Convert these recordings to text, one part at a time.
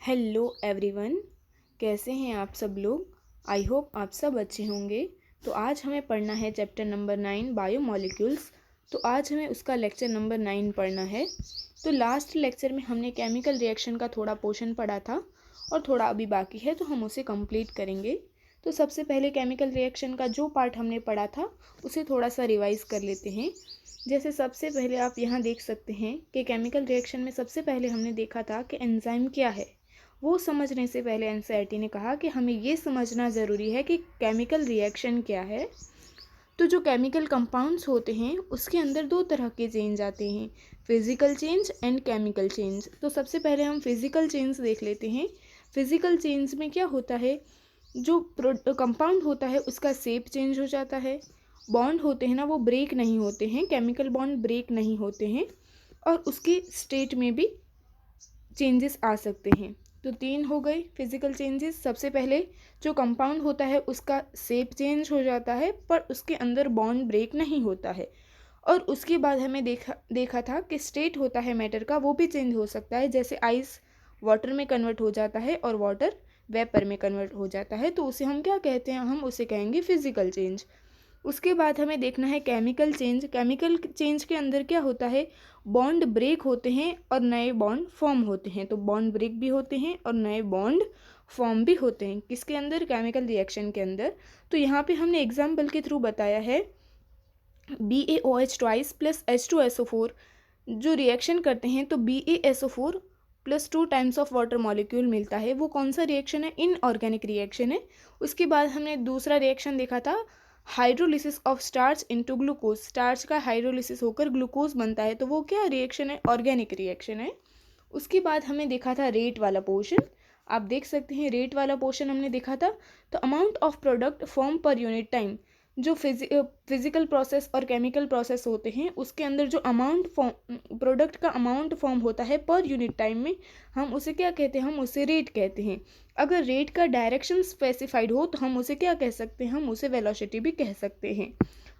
Hello everyone, कैसे हैं आप सब लोग। आई होप आप सब अच्छे होंगे। तो आज हमें पढ़ना है चैप्टर नंबर 9 बायोमॉलिक्यूल्स। तो आज हमें उसका लेक्चर नंबर 9 पढ़ना है। तो लास्ट लेक्चर में हमने केमिकल रिएक्शन का थोड़ा पोर्शन पढ़ा था और थोड़ा अभी बाकी है, तो हम उसे कंप्लीट करेंगे। तो सबसे पहले केमिकल रिएक्शन का जो पार्ट हमने पढ़ा था उसे थोड़ा सा रिवाइज कर लेते हैं। जैसे सबसे पहले आप यहाँ देख सकते हैं कि केमिकल रिएक्शन में सबसे पहले हमने देखा था कि एंजाइम क्या है। वो समझने से पहले एनसीईआरटी ने कहा कि हमें ये समझना ज़रूरी है कि केमिकल रिएक्शन क्या है। तो जो केमिकल कंपाउंड्स होते हैं उसके अंदर दो तरह के चेंज आते हैं, physical change and chemical change. तो सबसे पहले हम फिजिकल चेंज देख लेते हैं। फिजिकल चेंज में क्या होता है, जो कंपाउंड होता है उसका शेप चेंज हो जाता है। बॉन्ड होते हैं ना, वो ब्रेक नहीं होते हैं, केमिकल बॉन्ड ब्रेक नहीं होते हैं, और उसकी स्टेट में भी चेंजेस आ सकते हैं। तो 3 हो गए फिजिकल चेंजेस। सबसे पहले जो कंपाउंड होता है उसका शेप चेंज हो जाता है पर उसके अंदर बॉन्ड ब्रेक नहीं होता है। और उसके बाद हमें देखा था कि स्टेट होता है मैटर का, वो भी चेंज हो सकता है। जैसे आइस वाटर में कन्वर्ट हो जाता है और वाटर वेपर में कन्वर्ट हो जाता है, तो उसे हम क्या कहते हैं, हम उसे कहेंगे फिजिकल चेंज। उसके बाद हमें देखना है केमिकल चेंज। केमिकल चेंज के अंदर क्या होता है, बॉन्ड ब्रेक होते हैं और नए बॉन्ड फॉर्म होते हैं। तो बॉन्ड ब्रेक भी होते हैं और नए बॉन्ड फॉर्म भी होते हैं, किसके अंदर, केमिकल रिएक्शन के अंदर। तो यहाँ पे हमने एग्जाम्पल के थ्रू बताया है, BaOH ट्वाइस प्लस H2SO4 जो रिएक्शन करते हैं तो BaSO4 plus 2 times of water molecule मिलता है। वो कौन सा रिएक्शन है, इनऑर्गेनिक रिएक्शन है। उसके बाद हमने दूसरा रिएक्शन देखा था, hydrolysis of starch into glucose. Starch का हाइड्रोलिसिस होकर ग्लूकोज बनता है, तो वो क्या रिएक्शन है, ऑर्गेनिक रिएक्शन है। उसके बाद हमें देखा था रेट वाला पोर्शन। आप देख सकते हैं रेट वाला पोर्शन हमने देखा था। तो amount of product form per unit time, जो फिजिकल प्रोसेस और केमिकल प्रोसेस होते हैं उसके अंदर जो अमाउंट फॉर्म, प्रोडक्ट का अमाउंट फॉर्म होता है पर यूनिट टाइम में, हम उसे क्या कहते हैं, हम उसे रेट कहते हैं। अगर रेट का डायरेक्शन स्पेसिफाइड हो तो हम उसे क्या कह सकते हैं, हम उसे वेलोसिटी भी कह सकते हैं।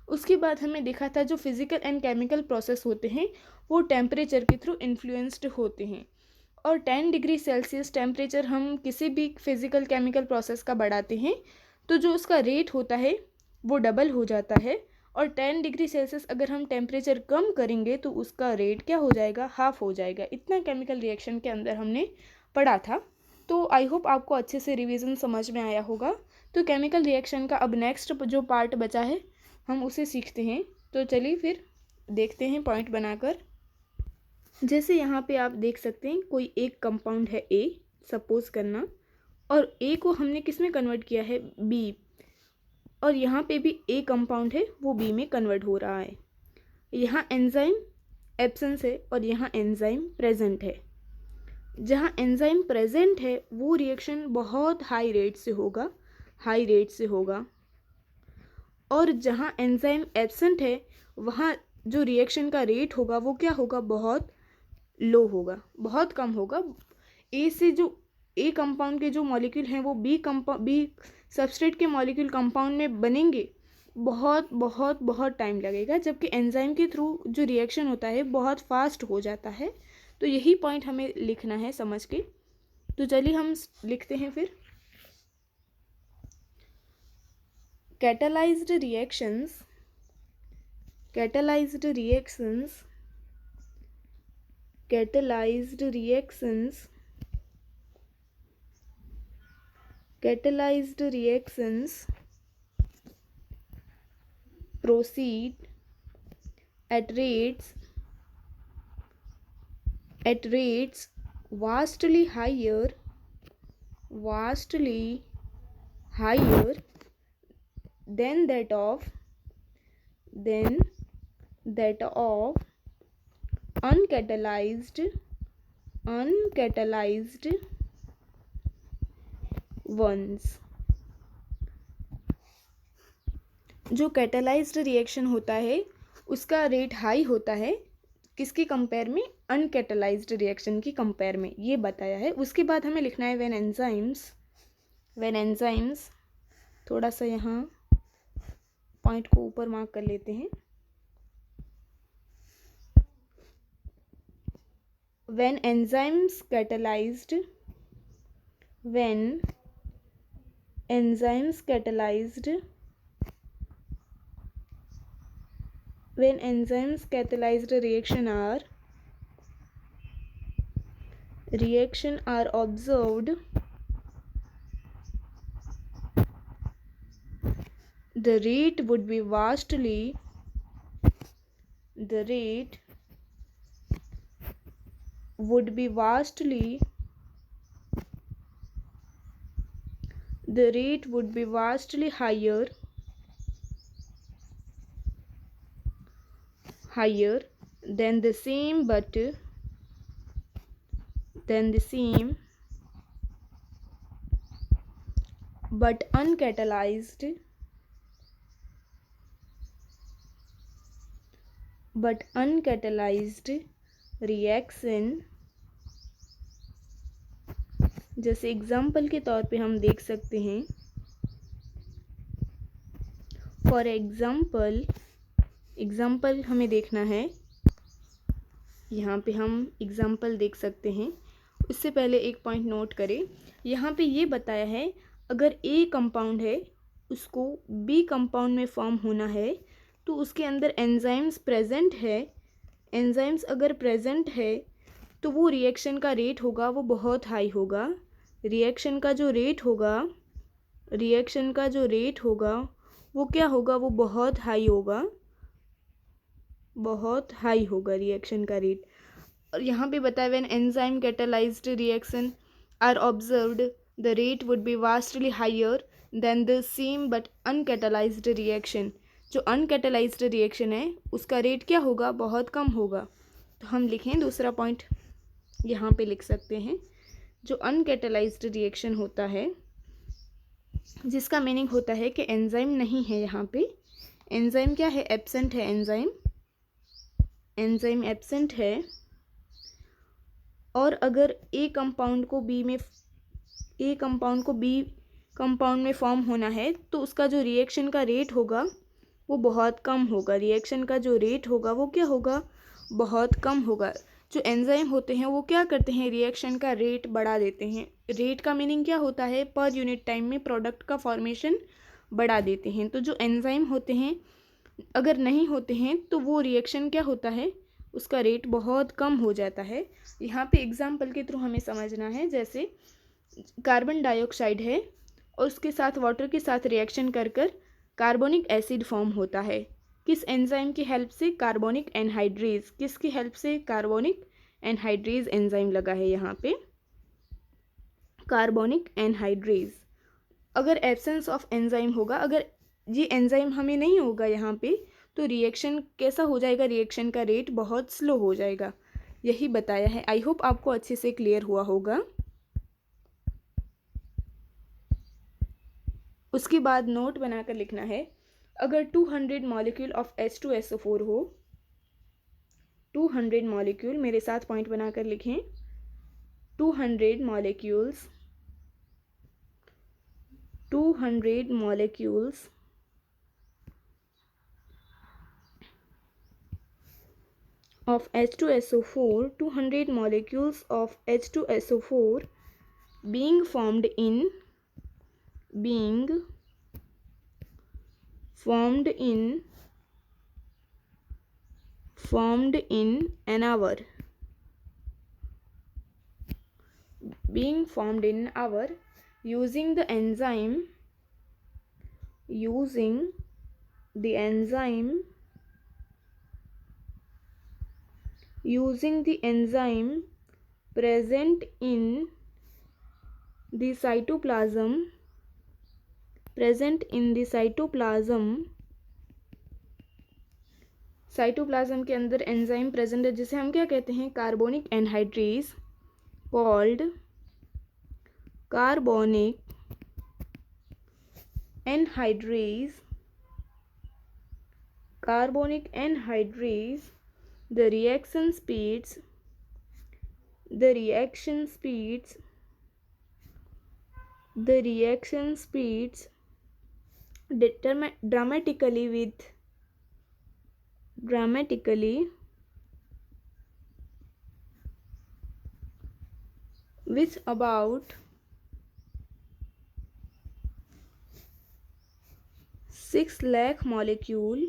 उसके बाद हमें देखा था जो फिजिकल एंड केमिकल प्रोसेस होते हैं वो टेम्परेचर के थ्रू इन्फ्लुएंस्ड होते हैं। और 10 डिग्री सेल्सियस टेम्परेचर हम किसी भी फिजिकल केमिकल प्रोसेस का बढ़ाते हैं तो जो उसका रेट होता है वो डबल हो जाता है। और 10 डिग्री सेल्सियस अगर हम टेम्परेचर कम करेंगे तो उसका रेट क्या हो जाएगा, हाफ हो जाएगा। इतना केमिकल रिएक्शन के अंदर हमने पढ़ा था। तो आई होप आपको अच्छे से रिवीजन समझ में आया होगा। तो केमिकल रिएक्शन का अब नेक्स्ट जो पार्ट बचा है हम उसे सीखते हैं। तो चलिए फिर देखते हैं पॉइंट बनाकर। जैसे यहाँ पे आप देख सकते हैं कोई एक कंपाउंड है ए, सपोज करना, और ए को हमने किस में कन्वर्ट किया है, बी। और यहाँ पे भी ए कंपाउंड है वो बी में कन्वर्ट हो रहा है। यहाँ एंजाइम एब्सेंस है और यहाँ एंजाइम प्रेजेंट है। जहाँ एंजाइम प्रेजेंट है वो रिएक्शन बहुत हाई रेट से होगा, हाई रेट से होगा। और जहाँ एंजाइम एब्सेंट है वहाँ जो रिएक्शन का रेट होगा वो क्या होगा, बहुत लो होगा, बहुत कम होगा। ए से जो ए कंपाउंड के जो मॉलिक्यूल हैं वो बी सबस्ट्रेट के मॉलिक्यूल कंपाउंड में बनेंगे, बहुत बहुत बहुत टाइम लगेगा। जबकि एंजाइम के थ्रू जो रिएक्शन होता है बहुत फास्ट हो जाता है। तो यही पॉइंट हमें लिखना है समझ के। तो चलिए हम लिखते हैं फिर। Catalysed reactions, catalyzed reactions, catalyzed reactions, catalyzed reactions proceed at rates vastly higher than that of uncatalyzed ones। जो कैटालाइज्ड रिएक्शन होता है उसका रेट हाई होता है, किसकी कंपेयर में, अनकैटालाइज्ड रिएक्शन की कंपेयर में, ये बताया है। उसके बाद हमें लिखना है व्हेन एंजाइम्स, थोड़ा सा यहाँ पॉइंट को ऊपर मार्क कर लेते हैं। When enzymes catalysed when enzymes catalyzed reaction are observed, the rate would be vastly higher than the same but uncatalyzed reaction। जैसे एग्जाम्पल के तौर पे हम देख सकते हैं, फॉर एग्जाम्पल हमें देखना है, यहाँ पे हम एग्जाम्पल देख सकते हैं। उससे पहले एक पॉइंट नोट करें, यहाँ पे ये बताया है अगर ए कंपाउंड है उसको बी कंपाउंड में फॉर्म होना है तो उसके अंदर एंजाइम्स प्रेजेंट है। एंजाइम्स अगर प्रेजेंट है तो वो रिएक्शन का रेट होगा वो बहुत हाई होगा। रिएक्शन का जो रेट होगा वो क्या होगा, वो बहुत हाई होगा रिएक्शन का रेट। और यहाँ पे बताया when enzyme catalysed reaction are observed the rate would be vastly higher than the same but uncatalysed reaction. जो अनकैटालाइज्ड रिएक्शन है उसका रेट क्या होगा, बहुत कम होगा। तो हम लिखें दूसरा पॉइंट यहाँ पे लिख सकते हैं, जो अनकैटालाइज्ड रिएक्शन होता है जिसका मीनिंग होता है कि एंजाइम नहीं है, यहाँ पे एंजाइम क्या है, एब्सेंट है। एंजाइम एब्सेंट है और अगर ए कंपाउंड को बी कंपाउंड में फॉर्म होना है तो उसका जो रिएक्शन का रेट होगा वो बहुत कम होगा। रिएक्शन का जो रेट होगा वो क्या होगा, बहुत कम होगा। जो एंजाइम होते हैं वो क्या करते हैं, रिएक्शन का रेट बढ़ा देते हैं। रेट का मीनिंग क्या होता है, पर यूनिट टाइम में प्रोडक्ट का फॉर्मेशन बढ़ा देते हैं। तो जो एंजाइम होते हैं अगर नहीं होते हैं तो वो रिएक्शन क्या होता है, उसका रेट बहुत कम हो जाता है। यहाँ पे एग्जाम्पल के थ्रू हमें समझना है, जैसे कार्बन डाइऑक्साइड है और उसके साथ वाटर के साथ रिएक्शन कर कार्बोनिक एसिड फॉर्म होता है। किस एंजाइम की हेल्प से, कार्बोनिक एनहाइड्रेज। किसकी हेल्प से, कार्बोनिक एनहाइड्रेज एंजाइम लगा है यहाँ पे, कार्बोनिक एनहाइड्रेज। अगर एब्सेंस ऑफ एंजाइम होगा, अगर ये एंजाइम हमें नहीं होगा यहाँ पे तो रिएक्शन कैसा हो जाएगा, रिएक्शन का रेट बहुत स्लो हो जाएगा। यही बताया है। आई होप आपको अच्छे से क्लियर हुआ होगा। उसके बाद नोट बनाकर लिखना है, अगर 200 मॉलिक्यूल ऑफ H2SO4 हो, 200 मॉलिक्यूल, मेरे साथ पॉइंट बनाकर लिखें, 200 molecules of H2SO4, 200 molecules of H2SO4 being formed in an hour, using the enzyme present in the cytoplasm cytoplasm के अंदर एंजाइम प्रेजेंट है जिसे हम क्या कहते हैं, carbonic anhydrase, called carbonic anhydrase. the reaction speeds dramatically with about 6 lakh molecule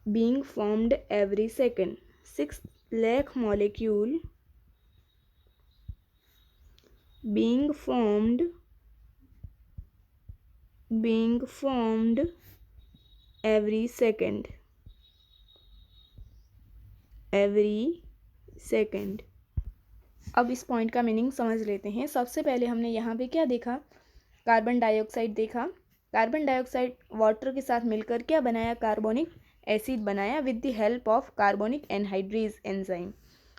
being formed every second. 6 lakh molecule being formed every second. अब इस पॉइंट का मीनिंग समझ लेते हैं। सबसे पहले हमने यहाँ पे क्या देखा, कार्बन डाइऑक्साइड देखा। कार्बन डाइऑक्साइड वाटर के साथ मिलकर क्या बनाया, कार्बोनिक एसिड बनाया with the help of carbonic anhydrase enzyme.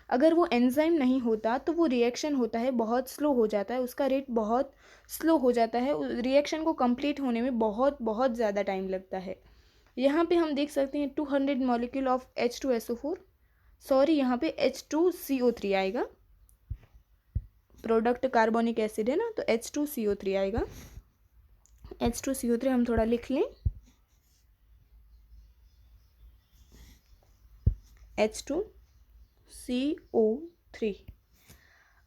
अगर वो एंजाइम नहीं होता तो वो रिएक्शन होता है बहुत स्लो हो जाता है, उसका रेट बहुत स्लो हो जाता है, रिएक्शन को कंप्लीट होने में बहुत बहुत ज़्यादा टाइम लगता है। यहाँ पे हम देख सकते हैं 200 मॉलिक्यूल ऑफ H2SO4, सॉरी यहाँ पे H2CO3 आएगा, प्रोडक्ट कार्बोनिक एसिड है ना, तो H2CO3 आएगा। H2CO3 हम थोड़ा लिख लें, H2CO3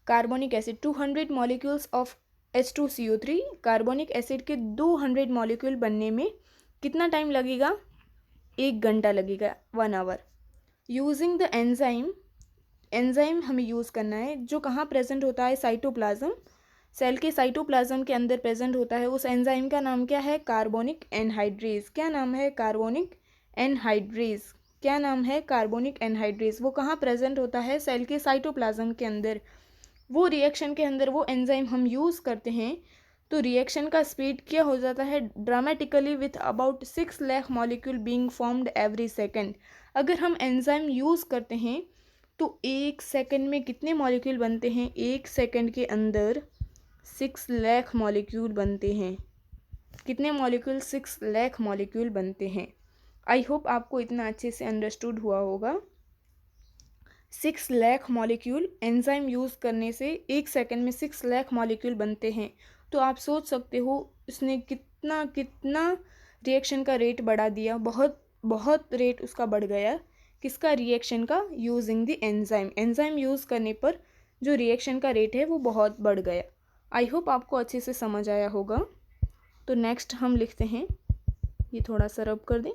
carbonic acid. 200 molecules of H2CO3 carbonic acid के 200 मॉलिक्यूल बनने में कितना टाइम लगेगा, 1 घंटा लगेगा, 1 आवर। यूजिंग द एंजाइम हमें यूज़ करना है जो कहाँ प्रेजेंट होता है, साइटोप्लाज्म, सेल के साइटोप्लाज्म के अंदर प्रेजेंट होता है। उस एंजाइम का नाम क्या है, कार्बोनिक एनहाइड्रेज। क्या नाम है, कार्बोनिक एनहाइड्रेज। क्या नाम है, कार्बोनिक एनहाइड्रेज। वो कहाँ प्रेजेंट होता है, सेल के साइटोप्लाज्म के अंदर। वो रिएक्शन के अंदर वो एंजाइम हम यूज़ करते हैं तो रिएक्शन का स्पीड क्या हो जाता है, dramatically with about 6 lakh molecule being formed every second. अगर हम एंजाइम यूज़ करते हैं तो 1 सेकेंड में कितने मॉलिक्यूल बनते हैं, 1 सेकेंड के अंदर 6 लाख मॉलिक्यूल बनते हैं। कितने मॉलिक्यूल, 6 लाख मॉलिक्यूल बनते हैं। आई होप आपको इतना अच्छे से अंडरस्टूड हुआ होगा। 6 लाख मॉलिक्यूल एंजाइम यूज़ करने से 1 सेकेंड में 6 लाख मॉलिक्यूल बनते हैं। तो आप सोच सकते हो उसने कितना रिएक्शन का रेट बढ़ा दिया, बहुत बहुत रेट उसका बढ़ गया। किसका, रिएक्शन का, यूजिंग द एंजाइम यूज़ करने पर जो रिएक्शन का रेट है वो बहुत बढ़ गया। आई होप आपको अच्छे से समझ आया होगा। तो नेक्स्ट हम लिखते हैं, ये थोड़ा सा रब कर दें।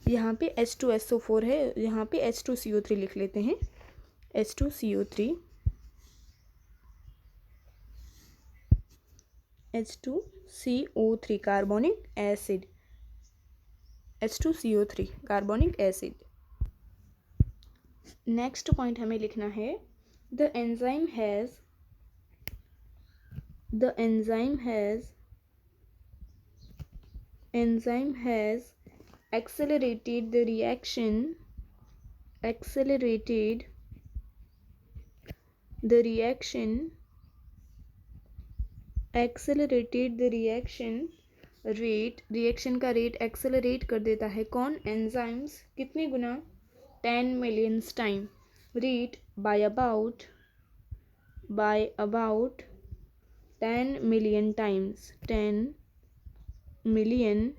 यहाँ पे H2SO4 है, यहाँ पे H2CO3 लिख लेते हैं, H2CO3 H2CO3 carbonic acid, H2CO3 carbonic acid. Next point हमें लिखना है, the enzyme has accelerated the reaction rate, reaction का रेट एक्सेलरेट कर देता है। कौन, एंजाइम्स। कितने गुना, 10 million time. Rate by about 10 million times, 10 million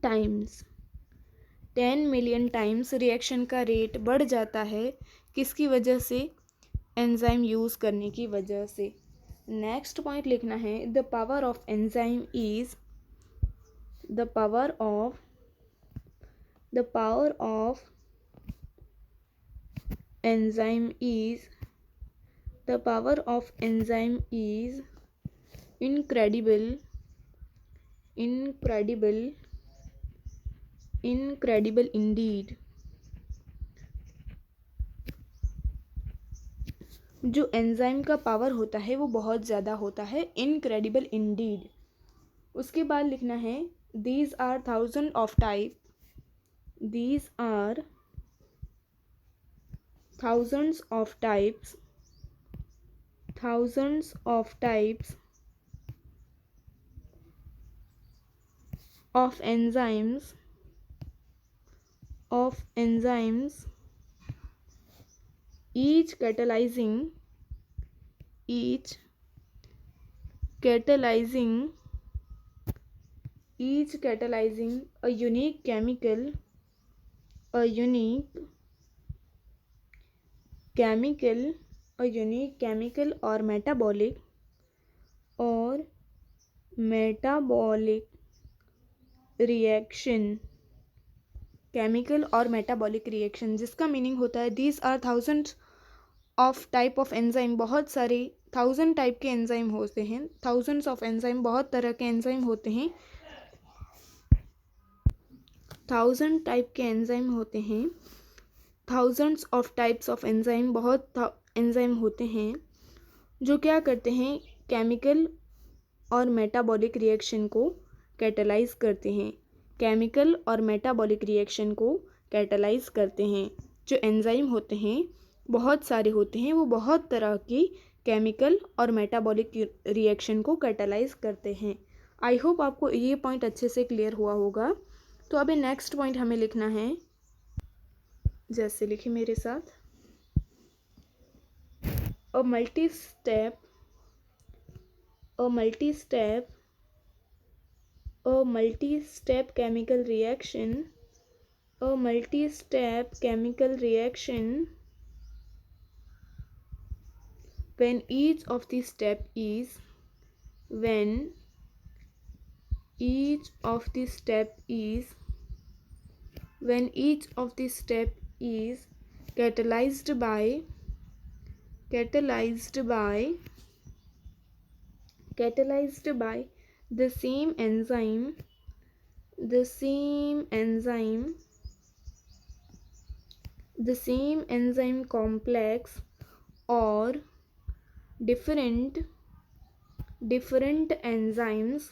times, 10 million times reaction का रेट बढ़ जाता है। किसकी वजह से, एंजाइम यूज़ करने की वजह से। नेक्स्ट पॉइंट लिखना है, the power of enzyme is incredible indeed। जो एंजाइम का पावर होता है वो बहुत ज़्यादा होता है, इनक्रेडिबल इंडीड। उसके बाद लिखना है, these are thousands of types of enzymes each catalyzing each catalyzing a unique chemical or metabolic reaction, जिसका मीनिंग होता है these are thousands of type of enzyme, बहुत सारे 1000 टाइप के एंजाइम होते हैं, थाउजेंड्स ऑफ एंजाइम, बहुत तरह के एंजाइम होते हैं, 1000 टाइप के एंजाइम होते हैं, thousands of types of enzyme, बहुत एंजाइम होते हैं जो क्या करते हैं, केमिकल और मेटाबॉलिक रिएक्शन को कैटलाइज करते हैं, केमिकल और मेटाबॉलिक रिएक्शन को कैटलाइज करते हैं। जो एंजाइम होते हैं बहुत सारे होते हैं, वो बहुत तरह की केमिकल और मेटाबॉलिक रिएक्शन को कैटलाइज करते हैं। आई होप आपको ये पॉइंट अच्छे से क्लियर हुआ होगा। तो अभी नेक्स्ट पॉइंट हमें लिखना है, जैसे लिखे मेरे साथ, a multi step chemical reaction when each of the step is catalyzed by the same enzyme complex or different enzymes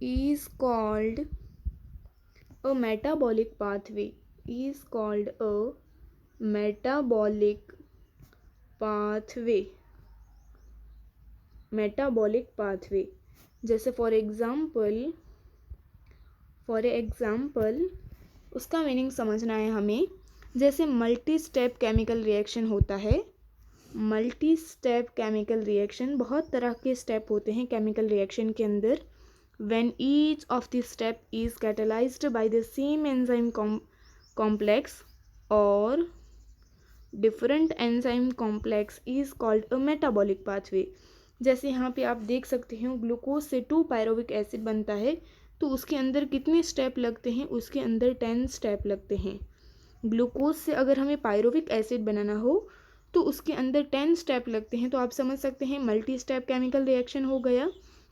is called a metabolic pathway, metabolic pathway। जैसे फॉर एग्जाम्पल उसका meaning समझना है हमें। जैसे मल्टी स्टेप केमिकल रिएक्शन होता है, multi step chemical reaction, बहुत तरह के स्टेप होते हैं केमिकल रिएक्शन के अंदर। when each of the step is catalyzed by the same enzyme complex or different enzyme complex is called a metabolic pathway। जैसे यहाँ पे आप देख सकते हैं ग्लूकोज से 2 पायरोविक एसिड बनता है, तो उसके अंदर कितने स्टेप लगते हैं, उसके अंदर 10 स्टेप लगते हैं। ग्लूकोज से अगर हमें पायरोविक एसिड बनाना हो तो उसके अंदर 10 स्टेप लगते हैं। तो आप समझ सकते हैं मल्टी स्टेप केमिकल रिएक्शन हो गया,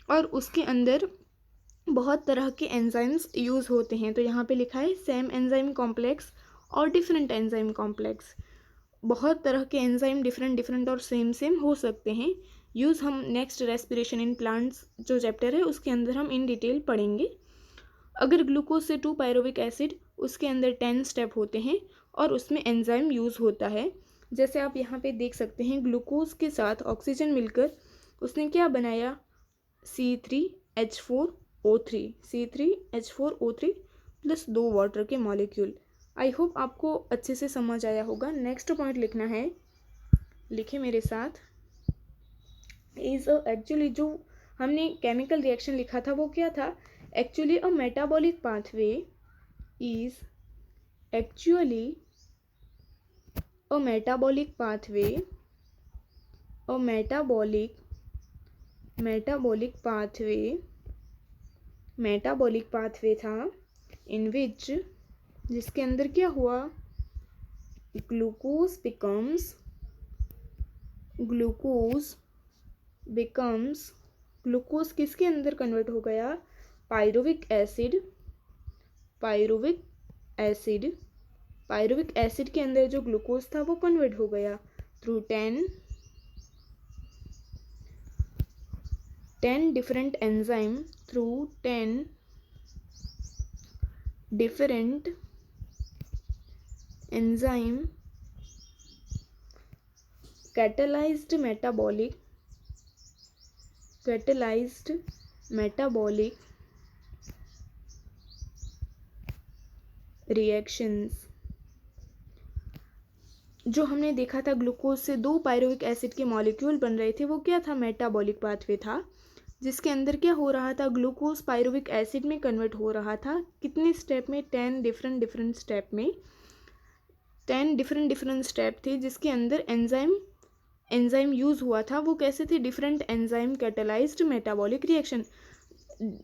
और उसके अंदर बहुत तरह के एंजाइम्स यूज़ होते हैं। तो यहाँ पे लिखा है सेम एंजाइम कॉम्प्लेक्स और डिफरेंट एंजाइम कॉम्प्लेक्स, बहुत तरह के एंजाइम डिफरेंट और सेम हो सकते हैं यूज़। हम नेक्स्ट रेस्पिरेशन इन प्लांट्स जो चैप्टर है उसके अंदर हम इन डिटेल पढ़ेंगे। अगर ग्लूकोज से 2 पायरोविक एसिड, उसके अंदर 10 स्टेप होते हैं और उसमें एंजाइम यूज़ होता है। जैसे आप यहाँ पे देख सकते हैं ग्लूकोज के साथ ऑक्सीजन मिलकर उसने क्या बनाया, C3H4O3 प्लस 2 वाटर के मॉलिक्यूल। आई होप आपको अच्छे से समझ आया होगा। नेक्स्ट पॉइंट लिखना है, लिखे मेरे साथ, एक्चुअली जो हमने केमिकल रिएक्शन लिखा था वो क्या था, actually a metabolic pathway is metabolic pathway था इन विच, जिसके अंदर क्या हुआ, ग्लूकोज किसके अंदर कन्वर्ट हो गया, पायरुविक एसिड के अंदर जो ग्लूकोज था वो कन्वर्ट हो गया through 10 different enzyme, through 10 different enzyme catalyzed metabolic reactions। जो हमने देखा था ग्लूकोज से 2 पायरुविक एसिड के मॉलिक्यूल बन रहे थे वो क्या था, मेटाबॉलिक पाथवे था। जिसके अंदर क्या हो रहा था, ग्लूकोज पायरुविक एसिड में कन्वर्ट हो रहा था। कितने स्टेप में? 10 डिफरेंट स्टेप में 10 डिफरेंट स्टेप थे जिसके अंदर एंजाइम यूज़ हुआ था। वो कैसे थे? Different enzyme catalysed metabolic reaction.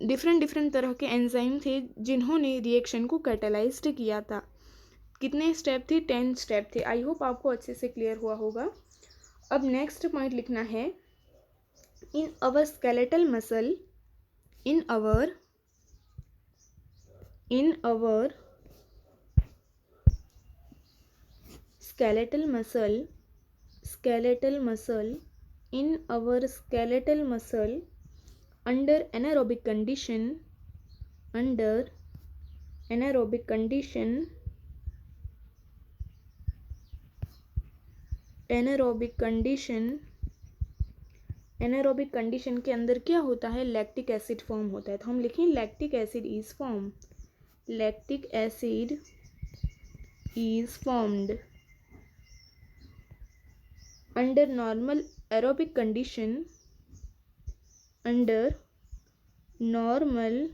Different तरह के एंजाइम थे जिन्होंने रिएक्शन को कैटालाइज्ड किया था। कितने स्टेप थे? 10 स्टेप थे। आई होप आपको अच्छे से क्लियर हुआ होगा। अब नेक्स्ट पॉइंट लिखना है, in our skeletal muscle, in our skeletal muscle, in our skeletal muscle, under anaerobic condition, anaerobic condition के अंदर क्या होता है? लैक्टिक एसिड फॉर्म होता है। तो हम लिखें lactic acid is form, lactic acid is formed under normal aerobic condition, under normal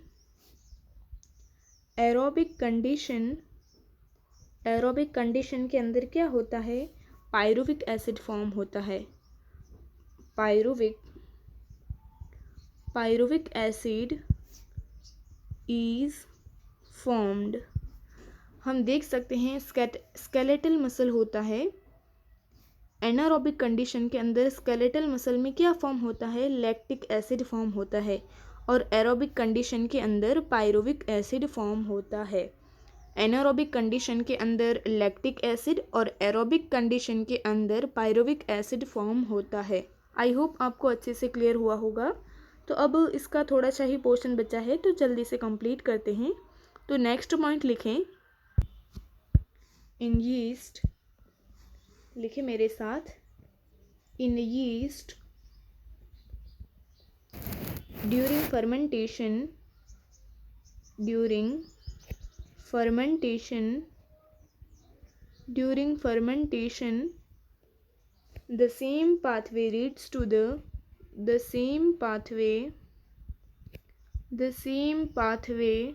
aerobic condition के अंदर क्या होता है? पायरुविक एसिड फॉर्म होता है। Pyruvic acid is formed. हम देख सकते हैं स्केलेटल मसल होता है। एनारोबिक कंडीशन के अंदर स्केलेटल मसल में क्या फॉर्म होता है? लैक्टिक एसिड फॉर्म होता है। और एरोबिक कंडीशन के अंदर पायरुविक एसिड फॉर्म होता है। एनारोबिक कंडीशन के अंदर लैक्टिक एसिड और एरोबिक कंडीशन के अंदर पायरुविक एसिड फॉर्म होता है। आई होप आपको अच्छे से क्लियर हुआ होगा। तो अब इसका थोड़ा सा ही पोर्शन बचा है तो जल्दी से कंप्लीट करते हैं। तो नेक्स्ट पॉइंट लिखें, इन यीस्ट, लिखे मेरे साथ, इन yeast during fermentation the same pathway leads to the same pathway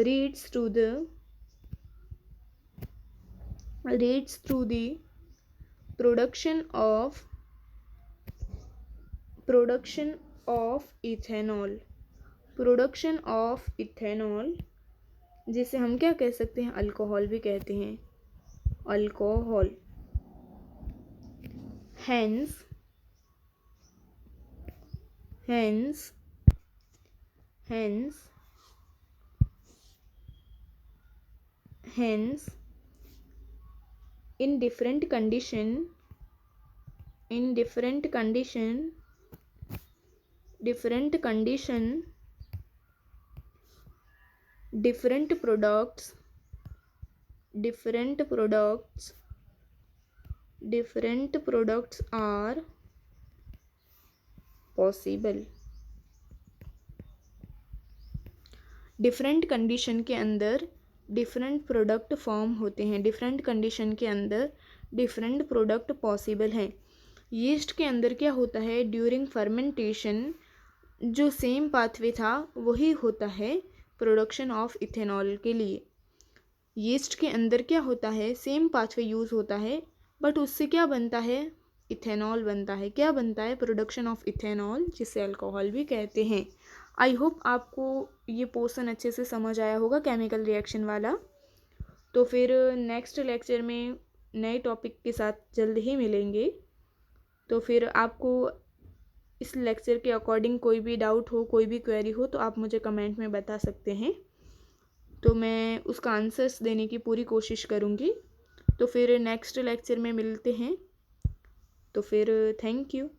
leads to the production of ethanol, जिसे हम क्या कह सकते हैं? अल्कोहल भी कहते हैं, alcohol. hence in different condition different products are possible। Different condition के अंदर डिफरेंट प्रोडक्ट फॉर्म होते हैं। डिफरेंट कंडीशन के अंदर डिफरेंट प्रोडक्ट पॉसिबल हैं। यीस्ट के अंदर क्या होता है? ड्यूरिंग फर्मेंटेशन जो सेम पाथवे था वही होता है प्रोडक्शन ऑफ इथेनॉल के लिए। यीस्ट के अंदर क्या होता है? सेम पाथवे यूज़ होता है, बट उससे क्या बनता है? इथेनॉल बनता है। क्या बनता है? प्रोडक्शन ऑफ इथेनॉल, जिसे अल्कोहल भी कहते हैं। आई होप आपको ये पोर्शन अच्छे से समझ आया होगा, केमिकल रिएक्शन वाला। तो फिर नेक्स्ट लेक्चर में नए टॉपिक के साथ जल्द ही मिलेंगे। तो फिर आपको इस लेक्चर के अकॉर्डिंग कोई भी डाउट हो, कोई भी क्वेरी हो तो आप मुझे कमेंट में बता सकते हैं, तो मैं उसका आंसर्स देने की पूरी कोशिश करूँगी। तो फिर नेक्स्ट लेक्चर में मिलते हैं। तो फिर थैंक यू।